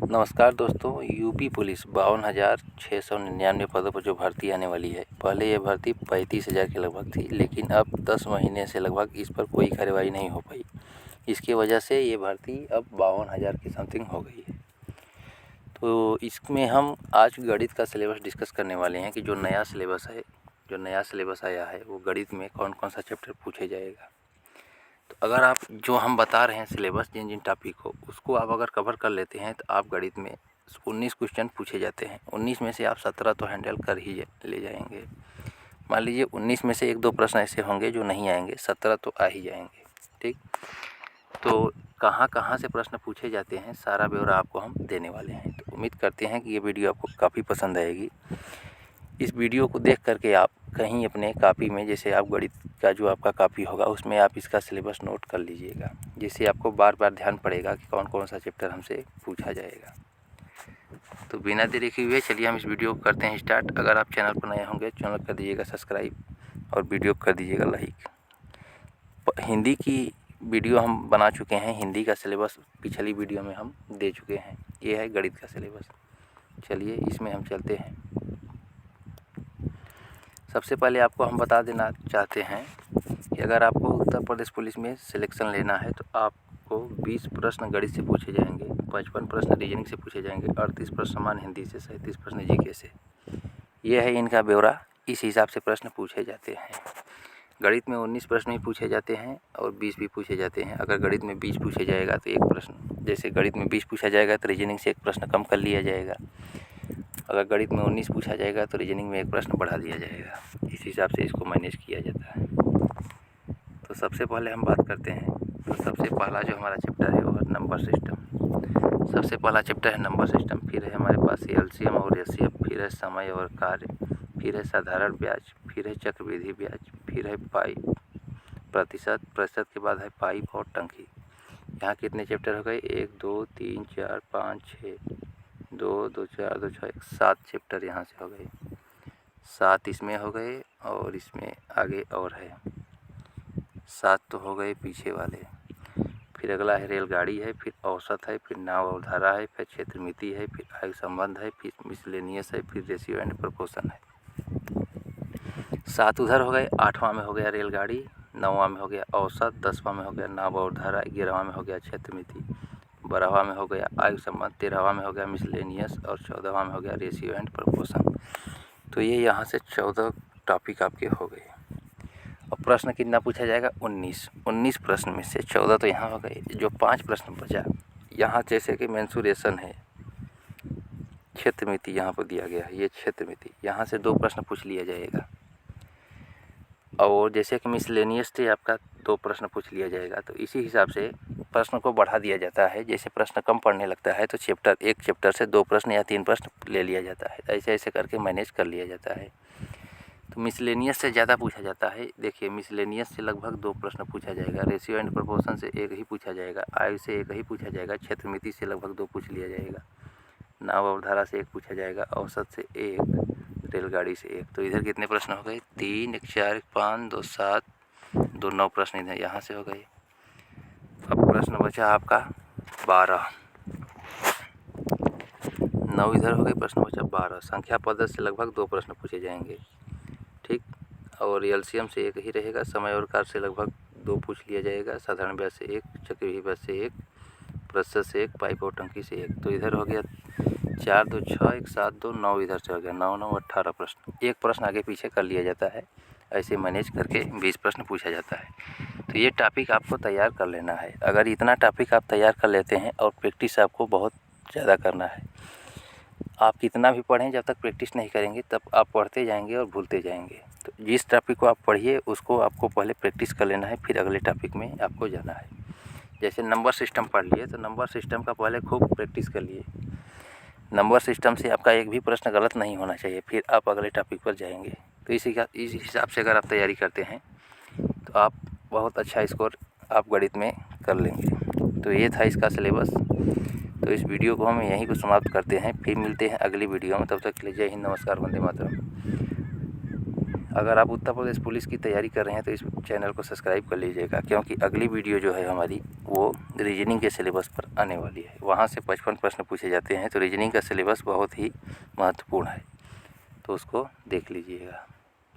नमस्कार दोस्तों। UP police 52,699 पदों पर जो भर्ती आने वाली है, पहले ये भर्ती 35,000 के लगभग थी, लेकिन अब 10 महीने से लगभग इस पर कोई कार्रवाई नहीं हो पाई। इसकी वजह से ये भर्ती अब 52,000 की समथिंग हो गई है। तो इसमें हम आज गणित का सिलेबस डिस्कस करने वाले हैं कि जो नया सिलेबस आया है वो गणित में कौन कौन सा चैप्टर पूछे जाएगा। तो अगर आप जो हम बता रहे हैं सिलेबस, जिन जिन टॉपिक को, उसको आप अगर कवर कर लेते हैं तो आप गणित में 19 क्वेश्चन पूछे जाते हैं। 19 में से आप 17 तो हैंडल कर ही ले जाएंगे। मान लीजिए 19 में से 1-2 प्रश्न ऐसे होंगे जो नहीं आएंगे, 17 तो आ ही जाएंगे। ठीक, तो कहाँ कहाँ से प्रश्न पूछे जाते हैं सारा ब्यौरा आपको हम देने वाले हैं। तो उम्मीद करते हैं कि ये वीडियो आपको काफ़ी पसंद आएगी। इस वीडियो को देख करके आप कहीं अपने कॉपी में, जैसे आप गणित का जो आपका कॉपी होगा उसमें आप इसका सिलेबस नोट कर लीजिएगा, जिससे आपको बार बार ध्यान पड़ेगा कि कौन कौन सा चैप्टर हमसे पूछा जाएगा। तो बिना देरी किए हुए चलिए हम इस वीडियो को करते हैं स्टार्ट। अगर आप चैनल पर नए होंगे, चैनल कर दीजिएगा सब्सक्राइब और वीडियो कर दीजिएगा लाइक। हिंदी की वीडियो हम बना चुके हैं, हिंदी का सिलेबस पिछली वीडियो में हम दे चुके हैं। ये है गणित का सिलेबस। चलिए इसमें हम चलते हैं। सबसे पहले आपको हम बता देना चाहते हैं कि अगर आपको उत्तर प्रदेश पुलिस में सिलेक्शन लेना है तो आपको 20 प्रश्न गणित से पूछे जाएंगे, 55 प्रश्न रीजनिंग से पूछे जाएंगे, 38 प्रश्न सामान्य हिंदी से, 37 प्रश्न जीके से। यह है इनका ब्यौरा। इस हिसाब से प्रश्न पूछे जाते हैं। गणित में 19 प्रश्न ही पूछे जाते हैं और 20 भी पूछे जाते हैं। अगर गणित में 20 पूछे जाएगा तो एक प्रश्न, जैसे गणित में 20 पूछा जाएगा तो रीजनिंग से एक प्रश्न कम कर लिया जाएगा। अगर गणित में 19 पूछा जाएगा तो रीजनिंग में एक प्रश्न बढ़ा दिया जाएगा। इस हिसाब से इसको मैनेज किया जाता है। तो सबसे पहले हम बात करते हैं। तो सबसे पहला जो हमारा चैप्टर है वो है नंबर सिस्टम। सबसे पहला चैप्टर है नंबर सिस्टम। फिर है हमारे पास एलसीएम और एचसीएफ, फिर है समय और कार्य, फिर है साधारण ब्याज, फिर है चक्रवृद्धि ब्याज, फिर है पाई प्रतिशत, प्रतिशत के बाद है पाइप और टंकी। यहाँ कितने चैप्टर हो गए? 1 2 3 4 5 6, 2 2 4 2 6 7 चैप्टर यहाँ से हो गए। 7 इसमें हो गए और इसमें आगे और है 7 तो हो गए पीछे वाले। फिर अगला है रेलगाड़ी है, फिर औसत है, फिर नाव अवधारा है, फिर क्षेत्र मिति है, फिर आयु संबंध है, फिर मिसलेनियस है, फिर रेशियो एंड प्रोपोर्शन है। 7 उधर हो गए। 8वां में हो गया रेलगाड़ी, 9वां में हो गया औसत, 10वां में हो गया नाव अवधारा, 11वां में हो गया क्षेत्र मिति, 12वां में हो गया आयु संबंध, 13वां में हो गया मिसलेनियस और 14वां में हो गया रेशियो एंड प्रोपोर्शन। तो ये यहाँ से 14 टॉपिक आपके हो गए। और प्रश्न कितना पूछा जाएगा? 19 प्रश्न में से 14 तो यहाँ हो गए। जो 5 प्रश्न बचा, यहाँ जैसे कि मेंसुरेशन है, क्षेत्र मिति यहाँ पर दिया गया है, ये क्षेत्र मिति, यहाँ से 2 प्रश्न पूछ लिया जाएगा। और जैसे कि मिसलेनियस से आपका 2 प्रश्न पूछ लिया जाएगा। तो इसी हिसाब से प्रश्न को बढ़ा दिया जाता है। जैसे प्रश्न कम पढ़ने लगता है तो एक चैप्टर से 2 प्रश्न या 3 प्रश्न ले लिया जाता है। ऐसे ऐसे करके मैनेज कर लिया जाता है। तो मिसलेनियस से ज़्यादा पूछा जाता है। देखिए, मिसलेनियस से लगभग 2 प्रश्न पूछा जाएगा, रेशियो एंड प्रोपोर्शन से 1 ही पूछा जाएगा, आयु से 1 ही पूछा जाएगा, क्षेत्र मिति से लगभग 2 पूछ लिया जाएगा, नाव अवधारा से 1 पूछा जाएगा, औसत से 1, रेलगाड़ी से 1। तो इधर कितने प्रश्न हो गए? 3 1 4 1 5 2 7 2 9 प्रश्न इधर यहाँ से हो गए। अब प्रश्न बचा आपका 12, 9 इधर हो गए, प्रश्न बचा 12। संख्या पद्धति से लगभग 2 प्रश्न पूछे जाएंगे। ठीक, और एलसीएम से 1 ही रहेगा, समय और कार्य से लगभग 2 पूछ लिया जाएगा, साधारण ब्याज से 1, चक्रवृद्धि ब्याज से 1, प्रतिशत से 1, पाइप और टंकी से 1। तो इधर हो गया 4 2 6 1 7 2 9, इधर से हो गया 9 9 18 प्रश्न। एक प्रश्न आगे पीछे कर लिया जाता है। ऐसे मैनेज करके 20 प्रश्न पूछा जाता है। तो ये टॉपिक आपको तैयार कर लेना है। अगर इतना टॉपिक आप तैयार कर लेते हैं और प्रैक्टिस आपको बहुत ज़्यादा करना है। आप कितना भी पढ़ें, जब तक प्रैक्टिस नहीं करेंगे तब आप पढ़ते जाएंगे और भूलते जाएंगे। तो जिस टॉपिक को आप पढ़िए उसको आपको पहले प्रैक्टिस कर लेना है, फिर अगले टॉपिक में आपको जाना है। जैसे नंबर सिस्टम पढ़ लिए तो नंबर सिस्टम का पहले खूब प्रैक्टिस कर लिए। नंबर सिस्टम से आपका एक भी प्रश्न गलत नहीं होना चाहिए, फिर आप अगले टॉपिक पर जाएंगे। तो इस हिसाब से अगर आप तैयारी करते हैं तो आप बहुत अच्छा स्कोर आप गणित में कर लेंगे। तो ये था इसका सिलेबस। तो इस वीडियो को हम यहीं पर समाप्त करते हैं, फिर मिलते हैं अगली वीडियो में। तब तक के लिए जय हिंद, नमस्कार, वंदे मातरम। अगर आप उत्तर प्रदेश पुलिस की तैयारी कर रहे हैं तो इस चैनल को सब्सक्राइब कर लीजिएगा, क्योंकि अगली वीडियो जो है हमारी वो रीजनिंग के सिलेबस पर आने वाली है। वहाँ से 55 प्रश्न पूछे जाते हैं, तो रीजनिंग का सिलेबस बहुत ही महत्वपूर्ण है, तो उसको देख लीजिएगा।